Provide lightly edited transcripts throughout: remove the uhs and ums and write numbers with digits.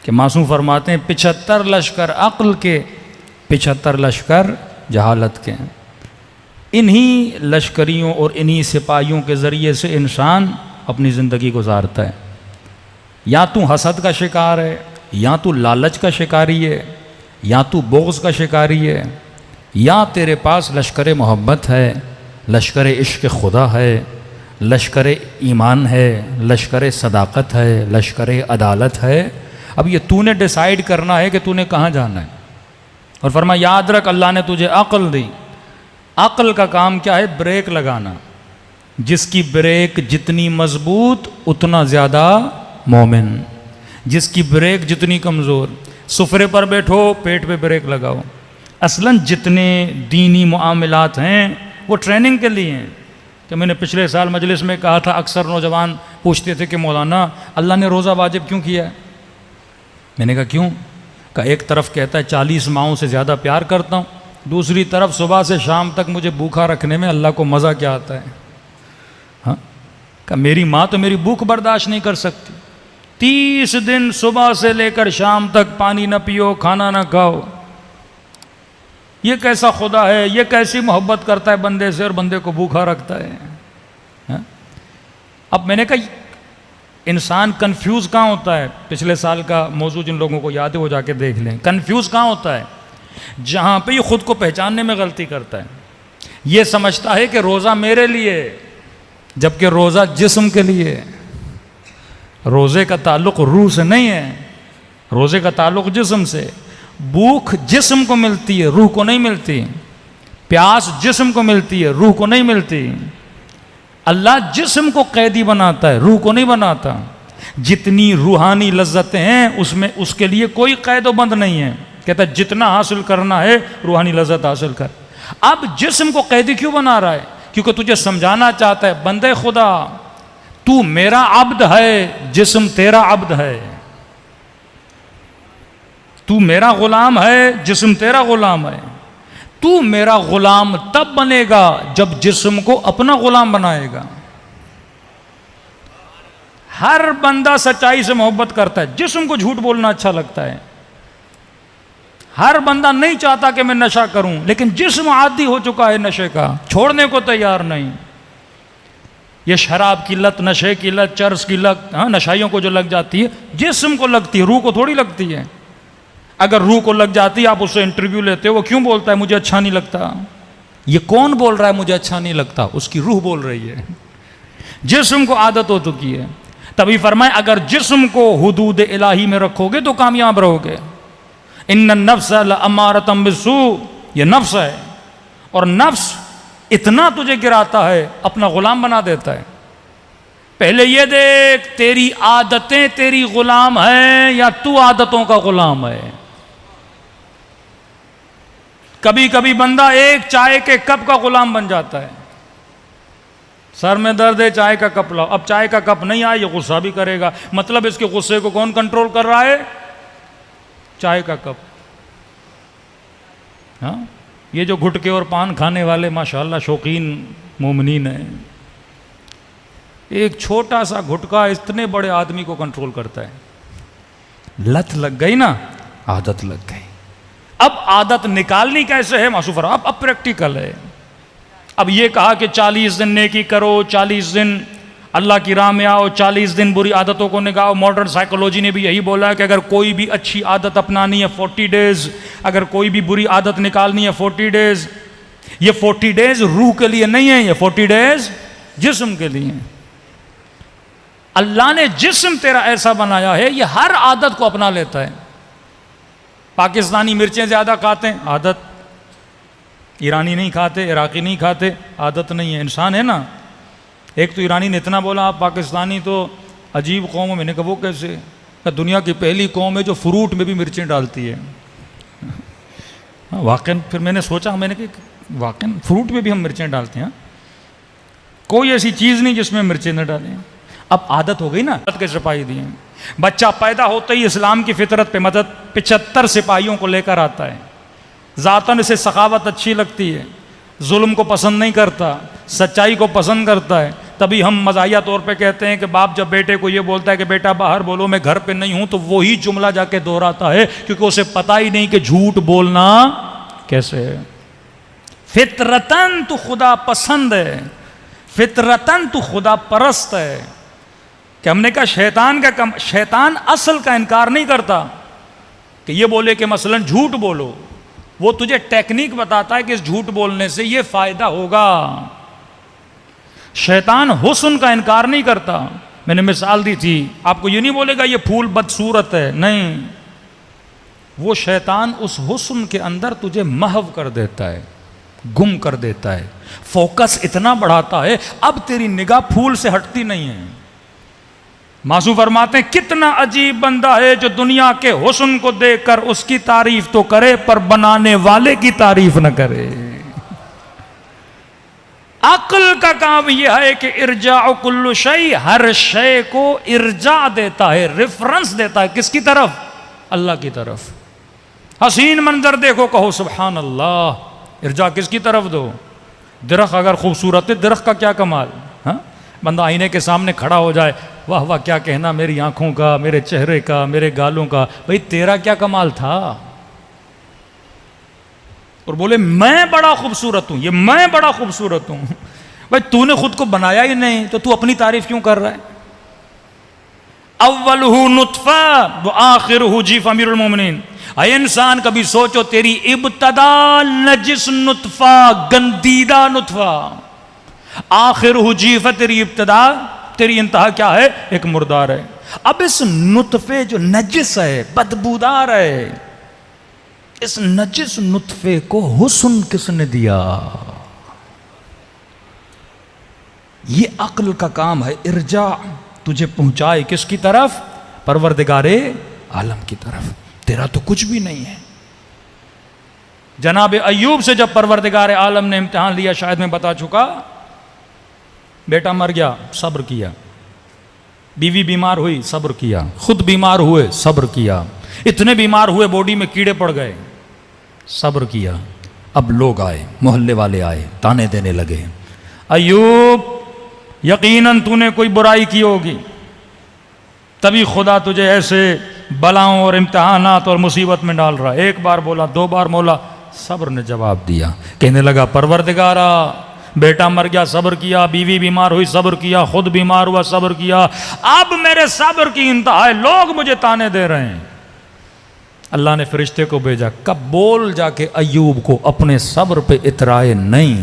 कि मासूम फरमाते हैं 75 लश्कर अक्ल के, 75 लश्कर जहालत के। इन्हीं लश्करियों और इन्हीं सिपाहियों के ज़रिए से इंसान अपनी ज़िंदगी गुजारता है। या तू हसद का शिकार है, या तू लालच का शिकारी है, या तू बोग़्ज़ का शिकारी है, या तेरे पास लश्कर मोहब्बत है, लश्कर इश्क़ खुदा है, लश्कर ईमान है, लश्कर सदाकत है, लश्कर अदालत है। अब ये तूने डिसाइड करना है कि तूने कहाँ जाना है। और फरमाया याद रख, अल्लाह ने तुझे अक्ल दी। अक्ल का काम क्या है? ब्रेक लगाना। जिसकी ब्रेक जितनी मजबूत उतना ज़्यादा मोमिन, जिसकी ब्रेक जितनी कमज़ोर। सुफरे पर बैठो, पेट पे ब्रेक लगाओ। असलन जितने दीनी मामलात हैं वो ट्रेनिंग के लिए हैं। कि मैंने पिछले साल मजलिस में कहा था, अक्सर नौजवान पूछते थे कि मौलाना अल्लाह ने रोज़ा वाजिब क्यों किया है? मैंने कहा क्यों? का एक तरफ कहता है 40 माओं से ज़्यादा प्यार करता हूँ, दूसरी तरफ सुबह से शाम तक मुझे भूखा रखने में अल्लाह को मज़ा क्या आता है। हाँ, का मेरी माँ तो मेरी भूख बर्दाश्त नहीं कर सकती। 30 दिन सुबह से लेकर शाम तक पानी न पियो, खाना न खाओ। ये कैसा खुदा है? ये कैसी मोहब्बत करता है बंदे से और बंदे को भूखा रखता है। हाँ? अब मैंने कहा इंसान कंफ्यूज कहाँ होता है? पिछले साल का मौजूद जिन लोगों को याद है वो जाके देख लें। कंफ्यूज कहाँ होता है? जहाँ पे ये खुद को पहचानने में गलती करता है। ये समझता है कि रोज़ा मेरे लिए, जबकि रोज़ा जिस्म के लिए। रोज़े का ताल्लुक़ रूह से नहीं है, रोज़े का ताल्लुक़ जिस्म से। भूख जिस्म को मिलती है, रूह को नहीं मिलती। प्यास जिस्म को मिलती है, रूह को नहीं मिलती। अल्लाह जिस्म को कैदी बनाता है, रूह को नहीं बनाता। जितनी रूहानी लज्जतें हैं उसमें उसके लिए कोई कैदोबंद नहीं है। कहता है जितना हासिल करना है रूहानी लज्जत हासिल कर। अब जिस्म को कैदी क्यों बना रहा है? क्योंकि तुझे समझाना चाहता है बंदे खुदा तू मेरा अब्द है, जिस्म तेरा अब्द है। तू मेरा गुलाम है, जिस्म तेरा गुलाम है। तू मेरा गुलाम तब बनेगा जब जिस्म को अपना गुलाम बनाएगा। हर बंदा सच्चाई से मोहब्बत करता है, जिस्म को झूठ बोलना अच्छा लगता है। हर बंदा नहीं चाहता कि मैं नशा करूं, लेकिन जिस्म आदी हो चुका है नशे का, छोड़ने को तैयार नहीं। ये शराब की लत, नशे की लत, चर्स की लत, हाँ नशाइयों को जो लग जाती है जिस्म को लगती है, रूह को थोड़ी लगती है। अगर रूह को लग जाती है, आप उससे इंटरव्यू लेते हो, वो क्यों बोलता है मुझे अच्छा नहीं लगता? ये कौन बोल रहा है मुझे अच्छा नहीं लगता? उसकी रूह बोल रही है। जिस्म को आदत हो चुकी है। तभी फरमाए अगर जिस्म को हुदूद इलाही में रखोगे तो कामयाब रहोगे। इन्न नफ्स लअम्मारतम बिस्सू, ये नफ्स है और नफ्स इतना तुझे गिराता है, अपना गुलाम बना देता है। पहले ये देख तेरी आदतें तेरी गुलाम है या तू आदतों का गुलाम है। कभी कभी बंदा एक चाय के कप का गुलाम बन जाता है। सर में दर्द है, चाय का कप लाओ। अब चाय का कप नहीं आया, ये गुस्सा भी करेगा। मतलब इसके गुस्से को कौन कंट्रोल कर रहा है? चाय का कप। हाँ, ये जो गुटके और पान खाने वाले माशाल्लाह शौकीन मोमिनीन हैं, एक छोटा सा गुटका इतने बड़े आदमी को कंट्रोल करता है। लत लग गई ना, आदत लग गई। अब आदत निकालनी कैसे है मासूफर? अब प्रैक्टिकल है। अब ये कहा कि 40 दिन नेकी करो, 40 दिन अल्लाह की राह में आओ, 40 दिन बुरी आदतों को निकालो। मॉडर्न साइकोलॉजी ने भी यही बोला है कि अगर कोई भी अच्छी आदत अपनानी है 40 डेज, अगर कोई भी बुरी आदत निकालनी है 40 डेज। ये 40 डेज रूह के लिए नहीं है, ये 40 डेज जिस्म के लिए। अल्लाह ने जिस्म तेरा ऐसा बनाया है, ये हर आदत को अपना लेता है। पाकिस्तानी मिर्चें ज़्यादा खाते हैं, आदत। ईरानी नहीं खाते, इराकी नहीं खाते, आदत नहीं है। इंसान है ना। एक तो ईरानी ने इतना बोला आप पाकिस्तानी तो अजीब कौम है। मैंने कहा वो कैसे? दुनिया की पहली कौम है जो फ्रूट में भी मिर्चें डालती है। वाकई फिर मैंने सोचा, मैंने कहा वाकई फ्रूट में भी हम मिर्चें डालते हैं। कोई ऐसी चीज़ नहीं जिसमें मिर्चें न डालें। अब आदत हो गई ना, आदत के सिपाही दिए। बच्चा पैदा होते ही इस्लाम की फितरत पे मदद 75 सिपाहियों को लेकर आता है। ज़ातन इसे सखावत अच्छी लगती है, जुल्म को पसंद नहीं करता, सच्चाई को पसंद करता है। तभी हम मज़ाहिया तौर पे कहते हैं कि बाप जब बेटे को ये बोलता है कि बेटा बाहर बोलो मैं घर पे नहीं हूं, तो वही जुमला जाके दोहराता है, क्योंकि उसे पता ही नहीं कि झूठ बोलना कैसे है। फितरतन तू खुदा पसंद है, फितरतन तू खुदा परस्त है। कि हमने कहा शैतान असल का इनकार नहीं करता कि ये बोले कि मसलन झूठ बोलो, वो तुझे टेक्निक बताता है कि इस झूठ बोलने से ये फायदा होगा। शैतान हुस्न का इनकार नहीं करता। मैंने मिसाल दी थी, आपको ये नहीं बोलेगा ये फूल बदसूरत है, नहीं, वो शैतान उस हुस्न के अंदर तुझे महव कर देता है, गुम कर देता है, फोकस इतना बढ़ाता है अब तेरी निगाह फूल से हटती नहीं है। मासूम फरमाते हैं कितना अजीब बंदा है जो दुनिया के हुस्न को देखकर उसकी तारीफ तो करे पर बनाने वाले की तारीफ न करे। अक्ल का काम यह है कि इर्जा कुल्लु शै, हर शय को इर्जा देता है, रेफरेंस देता है, किसकी तरफ? अल्लाह की तरफ। हसीन मंजर देखो कहो सुभान अल्लाह, इर्जा किसकी तरफ दो? दरख्त अगर खूबसूरत है, दरख्त का क्या कमाल। हाँ, बंदा आईने के सामने खड़ा हो जाए, वाह वाह क्या कहना मेरी आंखों का, मेरे चेहरे का, मेरे गालों का, भाई तेरा क्या कमाल था? और बोले मैं बड़ा खूबसूरत हूं, ये मैं बड़ा खूबसूरत हूं। भाई तूने खुद को बनाया ही नहीं तो तू अपनी तारीफ क्यों कर रहा है? अव्वलहु नुत्फा व आखिरुहु जीफ अमीरुल मोमिनीन। अय इंसान कभी सोचो तेरी इब्तदा नजिस नुत्फा, गंदीदा नुत्फा, आखिरुहु जीफ, तेरी इब्तदा, तेरी इंतहा क्या है? एक मुर्दार है। अब इस नुत्फे जो नजिस है, बदबूदार है, इस नजिस नुत्फे को हुस्न किसने दिया? ये अक्ल का काम है। इर्जा तुझे पहुंचाए किसकी तरफ? परवरदिगारे आलम की तरफ। तेरा तो कुछ भी नहीं है। जनाब अय्यूब से जब परवरदिगारे आलम ने इम्तिहान लिया, शायद मैं बता चुका, बेटा मर गया, सब्र किया, बीवी बीमार हुई, सब्र किया, खुद बीमार हुए, सब्र किया, इतने बीमार हुए बॉडी में कीड़े पड़ गए, सब्र किया। अब लोग आए, मोहल्ले वाले आए, ताने देने लगे, अय्यूब यकीनन तूने कोई बुराई की होगी, तभी खुदा तुझे ऐसे बलाओं और इम्तिहानात और मुसीबत में डाल रहा। एक बार बोला, दो बार बोला, सब्र ने जवाब दिया। कहने लगा परवरदिगारा बेटा मर गया, सब्र किया, बीवी बीमार हुई, सब्र किया, खुद बीमार हुआ, सब्र किया, अब मेरे सब्र की इंतहा है, लोग मुझे ताने दे रहे हैं। अल्लाह ने फरिश्ते को भेजा, कब बोल जाके अय्यूब को अपने सब्र पे इतराए नहीं।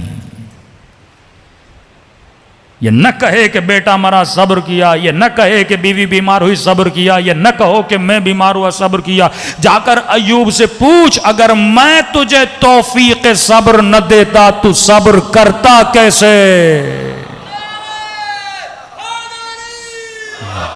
ये न कहे कि बेटा मरा, सब्र किया, ये न कहे कि बीवी बीमार हुई, सब्र किया, ये न कहो कि मैं बीमार हुआ, सब्र किया। जाकर अय्यूब से पूछ, अगर मैं तुझे तौफीक सब्र न देता तू सब्र करता कैसे?